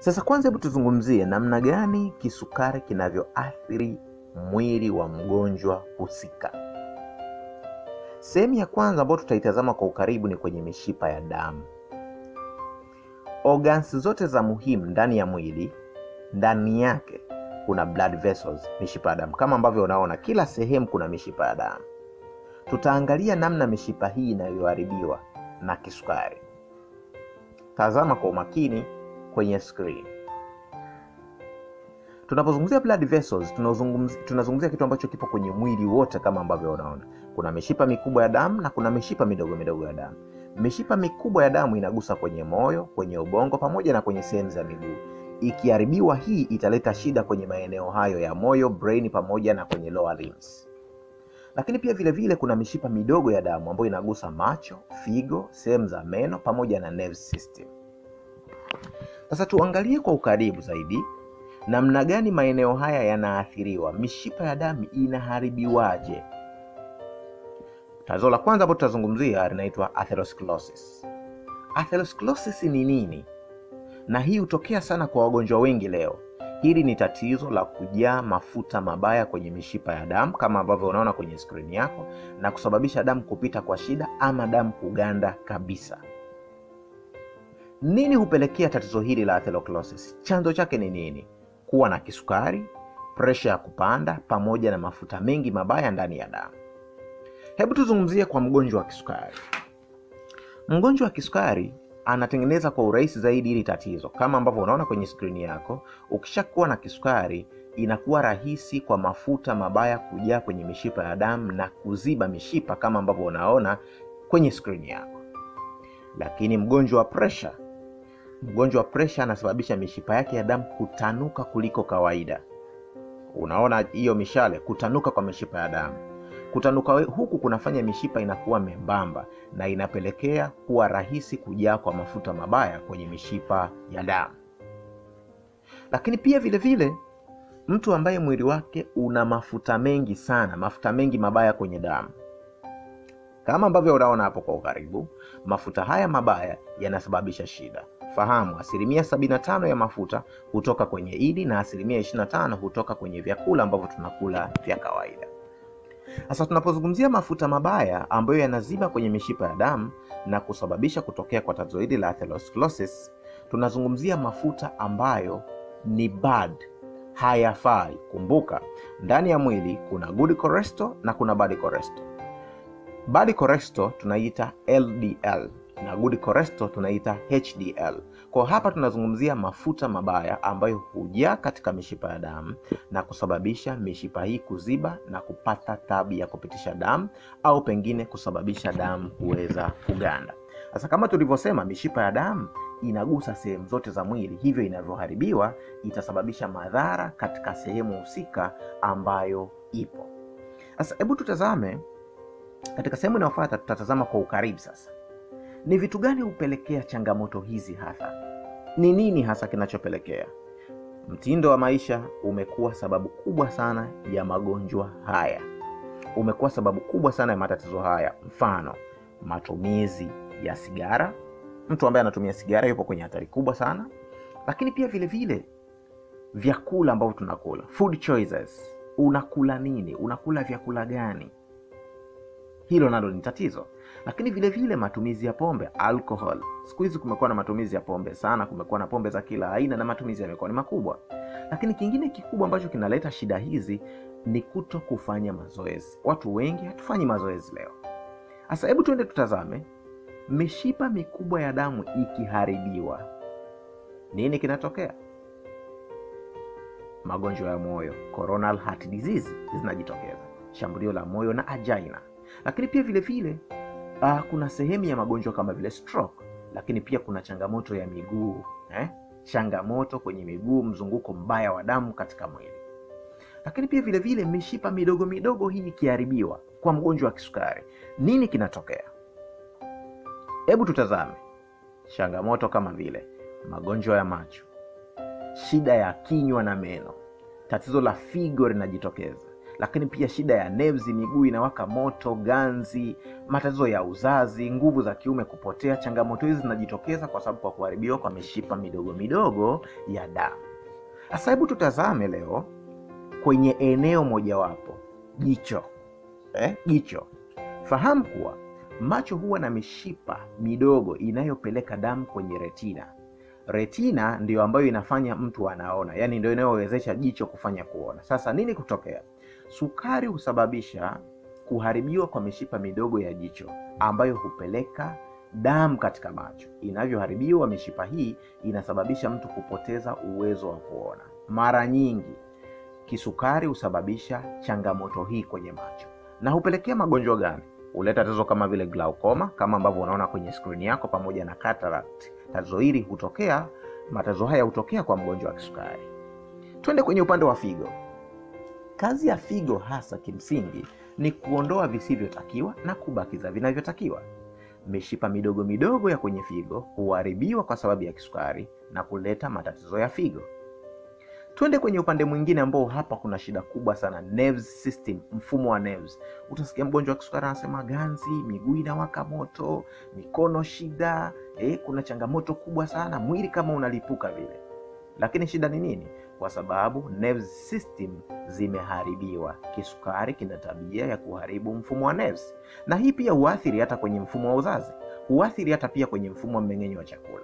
Sasa kwanza hebu tuzungumzie namna gani kisukari kinavyoathiri mwili wa mgonjwa husika. Sehemu ya kwanza ambayo tutaitazama kwa ukaribu ni kwenye mishipa ya damu. Organs zote za muhimu ndani ya mwili, ndani yake kuna blood vessels, mishipa ya damu. Kama ambavyo unaona kila sehemu kuna mishipa ya damu. Tutaangalia namna mishipa hii inayoharibiwa na kisukari. Tazama kwa umakini kwenye screen. Tunapozungumzia blood vessels, tunazungumzia kitu ambacho kipo kwenye mwili wote kama ambavyo unaona. Kuna mishipa mikubwa ya damu na kuna mishipa midogo midogo ya damu. Mishipa mikubwa ya damu inagusa kwenye moyo, kwenye ubongo pamoja na kwenye sehemu za miguu. Ikiharibiwa hii italeta shida kwenye maeneo hayo ya moyo, brain pamoja na kwenye lower limbs. Lakini pia vile vile kuna mishipa midogo ya damu ambayo inagusa macho, figo, sehemu za meno pamoja na nerve system. Sasa tuangalie kwa ukaribu zaidi namna gani maeneo haya yanaathiriwa. Mishipa ya damu inaharibiwaje? Tatizo la kwanza ambalo tutazungumzia linaitwa atherosclerosis. Atherosclerosis ni nini? Na hii hutokea sana kwa wagonjwa wengi leo. Hili ni tatizo la kujaa mafuta mabaya kwenye mishipa ya damu kama ambavyo unaona kwenye screen yako, na kusababisha damu kupita kwa shida ama damu kuganda kabisa. Nini hupelekea tatizo hili la atherosclerosis? Chanzo chake ni nini? Kuwa na kisukari, pressure ya kupanda pamoja na mafuta mengi mabaya ndani ya damu. Hebu tuzungumzie kwa mgonjwa wa kisukari. Mgonjwa wa kisukari anatengeneza kwa urahisi zaidi hili tatizo. Kama ambavyo unaona kwenye screen yako, ukishakuwa na kisukari inakuwa rahisi kwa mafuta mabaya kujaa kwenye mishipa ya damu na kuziba mishipa kama ambavyo unaona kwenye screen yako. Lakini mgonjwa wa pressure anasababisha mishipa yake ya damu kutanuka kuliko kawaida. Unaona hiyo mishale, kutanuka kwa mishipa ya damu. Kutanuka huku kunafanya mishipa inakuwa membamba na inapelekea kuwa rahisi kujaa kwa mafuta mabaya kwenye mishipa ya damu. Lakini pia vile vile mtu ambaye mwili wake una mafuta mengi sana, mafuta mengi mabaya kwenye damu, kama ambavyo unaona hapo kwa ukaribu, mafuta haya mabaya yanasababisha shida. Fahamu, 75% ya mafuta hutoka kwenye ini na 25% hutoka kwenye vyakula ambavyo tunakula vya kawaida. Sasa tunapozungumzia mafuta mabaya ambayo yanaziba kwenye mishipa ya damu na kusababisha kutokea kwa tatizo hili la atherosclerosis, tunazungumzia mafuta ambayo ni bad, hayafai. Kumbuka, ndani ya mwili kuna good cholesterol na kuna bad cholesterol. Bad cholesterol tunaita LDL na good cholesterol tunaita HDL. Kwa hapa tunazungumzia mafuta mabaya ambayo hujaa katika mishipa ya damu na kusababisha mishipa hii kuziba na kupata tabu ya kupitisha damu au pengine kusababisha damu kuweza kuganda. Sasa kama tulivyosema, mishipa ya damu inagusa sehemu zote za mwili, hivyo inavyoharibiwa itasababisha madhara katika sehemu husika ambayo ipo. Sasa hebu tutazame katika sehemu inayofuata. Tutatazama kwa ukaribu sasa ni vitu gani hupelekea changamoto hizi hasa. Ni nini hasa kinachopelekea? Mtindo wa maisha umekuwa sababu kubwa sana ya magonjwa haya. Umekuwa sababu kubwa sana ya matatizo haya. Mfano, matumizi ya sigara. Mtu ambaye anatumia sigara yupo kwenye hatari kubwa sana. Lakini pia vile vile vyakula ambavyo tunakula, food choices. Unakula nini? Unakula vyakula gani? Hilo nalo ni tatizo. Lakini vile vile matumizi ya pombe, alcohol. Siku hizi kumekuwa na matumizi ya pombe sana, kumekuwa na pombe za kila aina na matumizi yamekuwa ni makubwa. Lakini kingine kikubwa ambacho kinaleta shida hizi ni kuto kufanya mazoezi. Watu wengi hatufanyi mazoezi leo. Sasa hebu tuende tutazame mishipa mikubwa ya damu ikiharibiwa, nini kinatokea? Magonjwa ya moyo, coronary heart disease zinajitokeza, shambulio la moyo na angina. Lakini pia vile vile kuna sehemu ya magonjwa kama vile stroke. Lakini pia kuna changamoto ya miguu, changamoto kwenye miguu, mzunguko mbaya wa damu katika mwili. Lakini pia vile vile mishipa midogo midogo hii ikiharibiwa kwa mgonjwa wa kisukari, nini kinatokea? Hebu tutazame changamoto kama vile magonjwa ya macho, shida ya kinywa na meno, tatizo la figo linajitokeza. lakini pia shida ya nerves, miguu inawaka moto, ganzi, matatizo ya uzazi, nguvu za kiume kupotea. Changamoto hizi zinajitokeza kwa sababu kwa kuharibiwa kwa mishipa midogo midogo ya damu. Sasa hebu tutazame leo kwenye eneo mojawapo, jicho. Jicho. Fahamu kuwa macho huwa na mishipa midogo inayopeleka damu kwenye retina. Retina ndio ambayo inafanya mtu anaona, yani ndio inayowezesha jicho kufanya kuona. Sasa nini kutokea? Sukari husababisha kuharibiwa kwa mishipa midogo ya jicho ambayo hupeleka damu katika macho. Inavyoharibiwa mishipa hii inasababisha mtu kupoteza uwezo wa kuona. Mara nyingi kisukari husababisha changamoto hii kwenye macho. Na hupelekea magonjwa gani? Huleta tatizo kama vile glaucoma, kama ambavyo unaona kwenye screen yako, pamoja na cataract. Matatizo haya hutokea kwa mgonjwa wa kisukari. Twende kwenye upande wa figo. Kazi ya figo hasa kimsingi ni kuondoa visivyotakiwa na kubakiza vinavyotakiwa. Mishipa midogo midogo ya kwenye figo huharibiwa kwa sababu ya kisukari na kuleta matatizo ya figo. Twende kwenye upande mwingine ambao hapa kuna shida kubwa sana, nerves system, mfumo wa nerves. Utasikia mgonjwa wa kisukari anasema ganzi, miguu inawaka moto, mikono shida, kuna changamoto kubwa sana, mwili kama unalipuka vile. Lakini shida ni nini? Kwa sababu nerves system zimeharibiwa. Kisukari kina tabia ya kuharibu mfumo wa nerves. Na hii pia huathiri hata kwenye mfumo wa uzazi, huathiri hata pia kwenye mfumo wa mmeng'enyo wa chakula.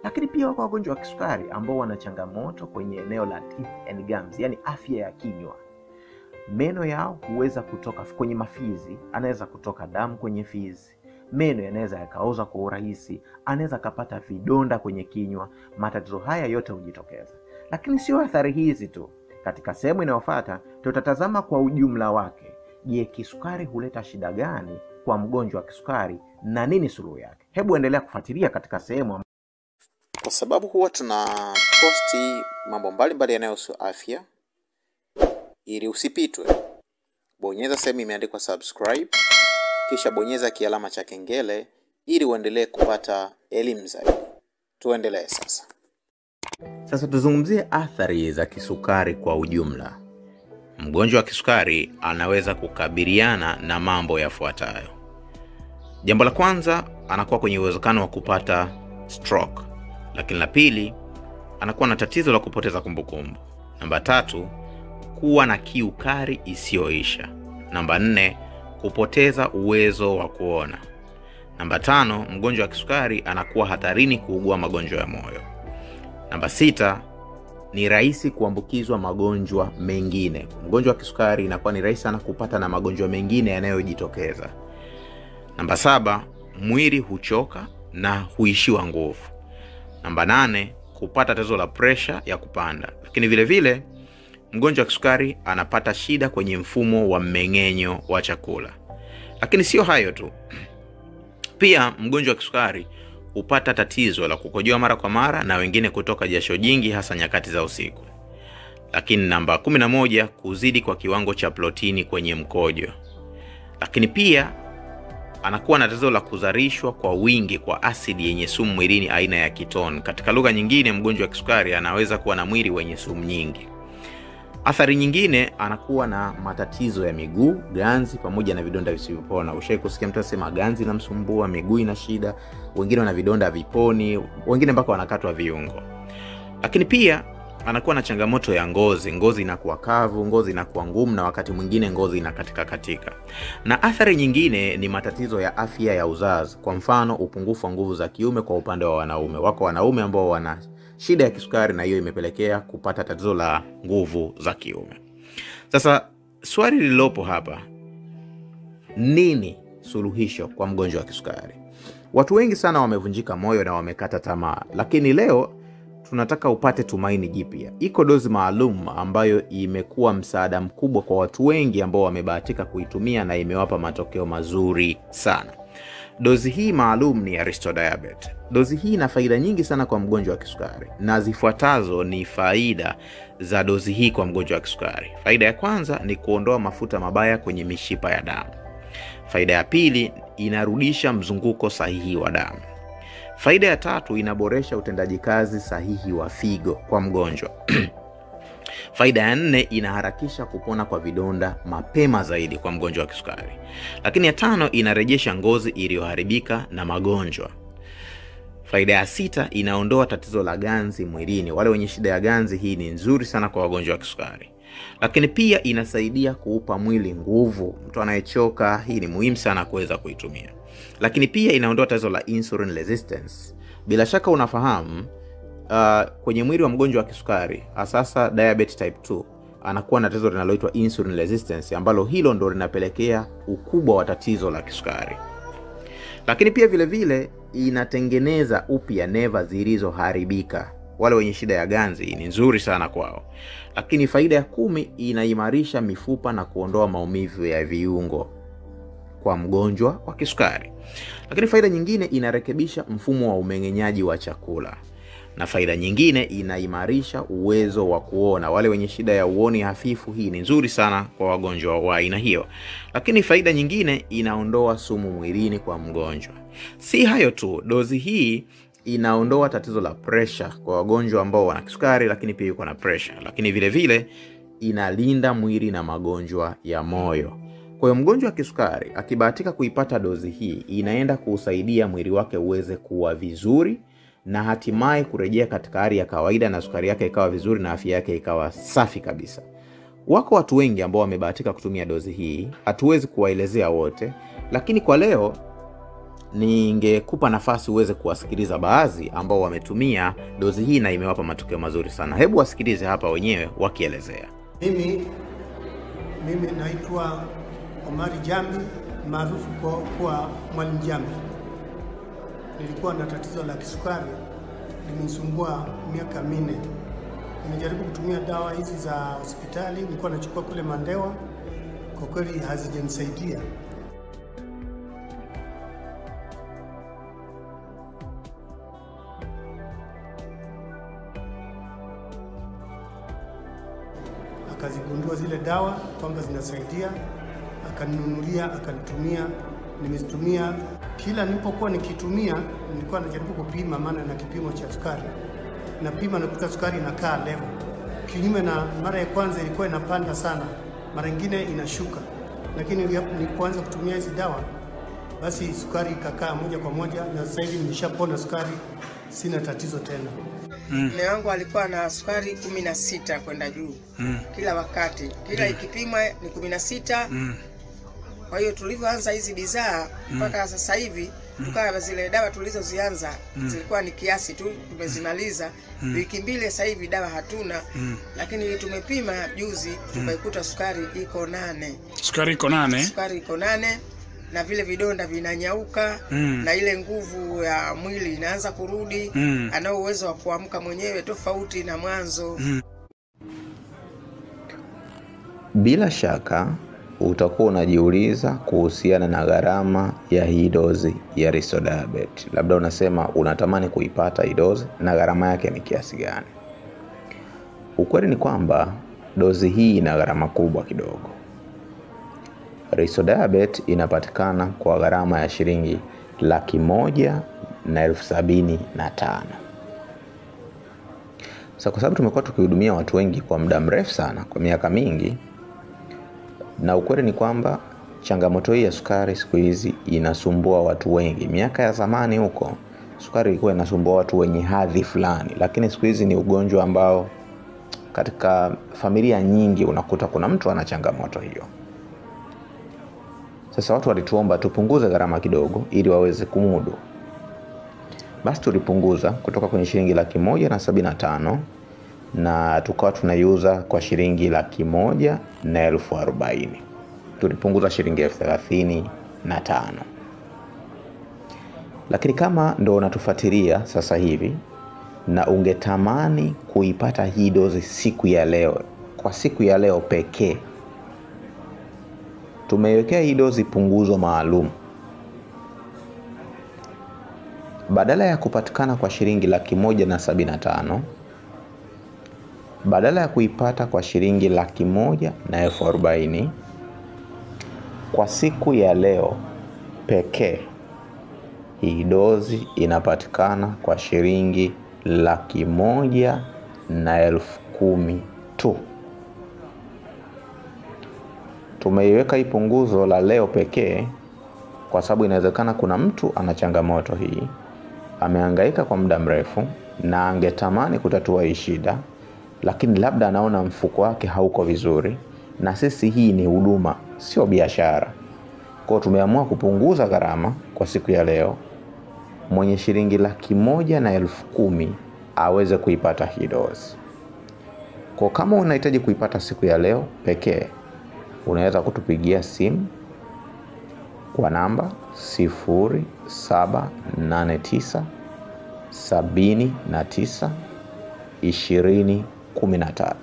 Lakini pia wako wagonjwa wa kisukari ambao wana changamoto kwenye eneo la teeth and gums, yani afya ya kinywa. Meno yao huweza kutoka kwenye mafizi, anaweza kutoka damu kwenye fizi. Meno yanaweza yakaoza kwa urahisi, anaweza kapata vidonda kwenye kinywa. Matatizo haya yote hujitokeza. Lakini sio athari hizi tu. Katika sehemu inayofuata tutatazama kwa ujumla wake. Je, kisukari huleta shida gani kwa mgonjwa wa kisukari na nini suluhu yake? Hebu endelea kufuatilia katika sehemu, kwa sababu huwa tuna posti mambo mbalimbali yanayohusu afya. Ili usipitwe, bonyeza sehemu imeandikwa subscribe, kisha bonyeza kialama cha kengele ili uendelee kupata elimu zaidi. Tuendelee sasa. Sasa tuzungumzie athari za kisukari kwa ujumla. Mgonjwa wa kisukari anaweza kukabiliana na mambo yafuatayo. Jambo la kwanza, anakuwa kwenye uwezekano wa kupata stroke. Lakini la pili, anakuwa na tatizo la kupoteza kumbukumbu. Namba 3, kuwa na kiu kali isiyoisha. Namba 4, kupoteza uwezo wa kuona. Namba 5, mgonjwa wa kisukari anakuwa hatarini kuugua magonjwa ya moyo. Namba 6, ni rahisi kuambukizwa magonjwa mengine. Mgonjwa wa kisukari inakuwa ni rahisi sana kupata na magonjwa mengine yanayojitokeza. Namba 7, mwili huchoka na huishiwa nguvu. Namba 8, kupata tatizo la pressure ya kupanda. Lakini vile vile mgonjwa wa kisukari anapata shida kwenye mfumo wa mmeng'enyo wa chakula. Lakini sio hayo tu. Pia mgonjwa wa kisukari hupata tatizo la kukojoa mara kwa mara na wengine kutoka jasho jingi hasa nyakati za usiku. Lakini namba 11, kuzidi kwa kiwango cha protini kwenye mkojo. Lakini pia anakuwa na tatizo la kuzalishwa kwa wingi kwa asidi yenye sumu mwilini aina ya ketone. Katika lugha nyingine, mgonjwa wa kisukari anaweza kuwa na mwili wenye sumu nyingi. Athari nyingine, anakuwa na matatizo ya miguu, ganzi pamoja na vidonda visivyopona. Ushawahi kusikia mtu asema ganzi inamsumbua, miguu ina shida, wengine wana vidonda viponi, wengine mpaka wanakatwa viungo. Lakini pia anakuwa na changamoto ya ngozi. Ngozi inakuwa kavu, ngozi inakuwa ngumu, na wakati mwingine ngozi inakatika. Na athari nyingine ni matatizo ya afya ya uzazi. Kwa mfano, upungufu wa nguvu za kiume kwa upande wa wanaume. Wako wanaume ambao wana shida ya kisukari na hiyo imepelekea kupata tatizo la nguvu za kiume. Sasa swali lililopo hapa, nini suluhisho kwa mgonjwa wa kisukari? Watu wengi sana wamevunjika moyo na wamekata tamaa, lakini leo tunataka upate tumaini jipya. Iko dozi maalum ambayo imekuwa msaada mkubwa kwa watu wengi ambao wamebahatika kuitumia na imewapa matokeo mazuri sana. Dozi hii maalum ni Aristodiabet. Dozi hii ina faida nyingi sana kwa mgonjwa wa kisukari, na zifuatazo ni faida za dozi hii kwa mgonjwa wa kisukari. Faida ya kwanza ni kuondoa mafuta mabaya kwenye mishipa ya damu. Faida ya pili, inarudisha mzunguko sahihi wa damu. Faida ya tatu, inaboresha utendaji kazi sahihi wa figo kwa mgonjwa. Faida ya 4, inaharakisha kupona kwa vidonda mapema zaidi kwa mgonjwa wa kisukari. Lakini ya 5, inarejesha ngozi iliyoharibika na magonjwa. Faida ya 6, inaondoa tatizo la ganzi mwilini. Wale wenye shida ya ganzi, hii ni nzuri sana kwa wagonjwa wa kisukari. Lakini pia inasaidia kuupa mwili nguvu. Mtu anayechoka, hii ni muhimu sana kuweza kuitumia. Lakini pia inaondoa tatizo la insulin resistance. Bila shaka unafahamu kwenye mwili wa mgonjwa wa kisukari, sasa diabetes type 2, anakuwa na tatizo linaloitwa insulin resistance, ambalo hilo ndo linapelekea ukubwa wa tatizo la kisukari. Lakini pia vile vile inatengeneza upya neva zilizoharibika. Wale wenye shida ya ganzi, ni nzuri sana kwao. Lakini faida ya 10, inaimarisha mifupa na kuondoa maumivu ya viungo kwa mgonjwa wa kisukari. Lakini faida nyingine, inarekebisha mfumo wa umeng'enyaji wa chakula. Na faida nyingine, inaimarisha uwezo wa kuona. Wale wenye shida ya uoni hafifu, hii ni nzuri sana kwa wagonjwa wa aina hiyo. Lakini faida nyingine, inaondoa sumu mwilini kwa mgonjwa. Si hayo tu, dozi hii inaondoa tatizo la pressure kwa wagonjwa ambao wana kisukari lakini pia yuko na pressure. Lakini vile vile inalinda mwili na magonjwa ya moyo. Kwa hiyo mgonjwa wa kisukari akibahatika kuipata dozi hii, inaenda kusaidia mwili wake uweze kuwa vizuri na hatimaye kurejea katika hali ya kawaida, na sukari yake ikawa vizuri na afya yake ikawa safi kabisa. Wako watu wengi ambao wamebahatika kutumia dozi hii, hatuwezi kuwaelezea wote, lakini kwa leo ningekupa nafasi uweze kuwasikiliza baadhi ambao wametumia dozi hii na imewapa matokeo mazuri sana. Hebu wasikilize hapa wenyewe wakielezea. Mimi naitwa Omari Jambi, maarufu kwa Mwalimu Jambi. Nilikuwa na tatizo la kisukari, limenisumbua miaka 4. Nimejaribu kutumia dawa hizi za hospitali, nilikuwa nachukua kule Mandewa, kwa kweli hazijanisaidia. Akazigundua zile dawa kwamba zinasaidia, akaninunulia, akanitumia. Nimezitumia, kila nilipokuwa nikitumia nilikuwa najaribu kupima, maana na kipimo cha sukari napima na kukuta sukari inakaa level, kinyume na mara ya kwanza ilikuwa inapanda sana, mara nyingine inashuka. Lakini nilipoanza kutumia hizi dawa, basi sukari ikakaa moja kwa moja, na sasa hivi nimeshapona sukari, sina tatizo tena. Mume wangu alikuwa na sukari 16 kwenda juu kila wakati, kila ikipimwa ni 16. Kwa hiyo tulivyoanza hizi bidhaa mpaka sasa hivi, tukawa zile dawa tulizozianza zilikuwa ni kiasi tu, tumezimaliza wiki 2. Sasa hivi dawa hatuna, lakini tumepima juzi tukaikuta sukari iko 8. Sukari iko 8? Sukari iko 8, na vile vidonda vinanyauka, na ile nguvu ya mwili inaanza kurudi. Ana uwezo wa kuamka mwenyewe tofauti na mwanzo. Bila shaka utakuwa unajiuliza kuhusiana na gharama ya hii dozi ya Riso-Diabetes. Labda unasema unatamani kuipata hii dozi na gharama yake ni kiasi gani? Ukweli ni kwamba dozi hii ina gharama kubwa kidogo. Riso-Diabetes inapatikana kwa gharama ya shilingi 175,000. Sasa kwa sababu tumekuwa tukihudumia watu wengi kwa muda mrefu sana, kwa miaka mingi, na ukweli ni kwamba changamoto hii ya sukari siku hizi inasumbua watu wengi. Miaka ya zamani huko sukari ilikuwa inasumbua watu wenye hadhi fulani, lakini siku hizi ni ugonjwa ambao katika familia nyingi unakuta kuna mtu ana changamoto hiyo. Sasa watu walituomba tupunguze gharama kidogo ili waweze kumudu. Basi tulipunguza kutoka kwenye shilingi 175,000 na tukawa tunaiuza kwa shilingi 140,000. Tulipunguza shilingi 35,000. Lakini kama ndo unatufuatilia sasa hivi na ungetamani kuipata hii dozi siku ya leo, kwa siku ya leo pekee, tumeiwekea hii dozi punguzo maalum. Badala ya kupatikana kwa shilingi 175,000, badala ya kuipata kwa shilingi 140,000, kwa siku ya leo pekee hii dozi inapatikana kwa shilingi 110,000 tu. Tumeiweka hii punguzo la leo pekee kwa sababu inawezekana kuna mtu ana changamoto hii, amehangaika kwa muda mrefu na angetamani kutatua hii shida, lakini labda anaona mfuko wake hauko vizuri, na sisi hii ni huduma, sio biashara. Kwa hiyo tumeamua kupunguza gharama kwa siku ya leo. Mwenye shilingi 110,000 aweze kuipata hii dozi. Kwa kama unahitaji kuipata siku ya leo pekee, unaweza kutupigia simu kwa namba 0789 79 20 13.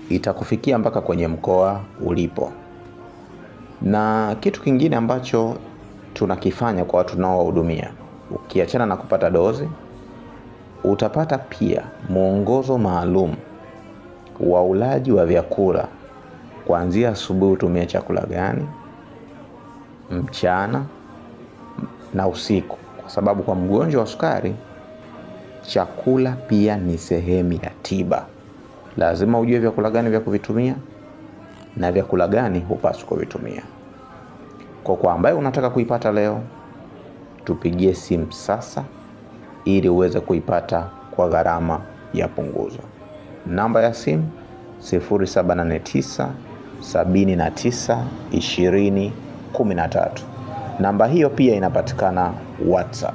Itakufikia mpaka kwenye mkoa ulipo. Na kitu kingine ambacho tunakifanya kwa watu tunaowahudumia, ukiachana na kupata dozi, utapata pia mwongozo maalum wa ulaji wa vyakula, kuanzia asubuhi utumie chakula gani, mchana na usiku, kwa sababu kwa mgonjwa wa sukari chakula pia ni sehemu ya tiba. Lazima ujue vyakula gani vya kuvitumia na vyakula gani hupaswi kuvitumia. Kwa ambaye unataka kuipata leo, tupigie simu sasa ili uweze kuipata kwa gharama ya punguzo. Namba ya simu 0789 79 20 13. Namba hiyo pia inapatikana WhatsApp.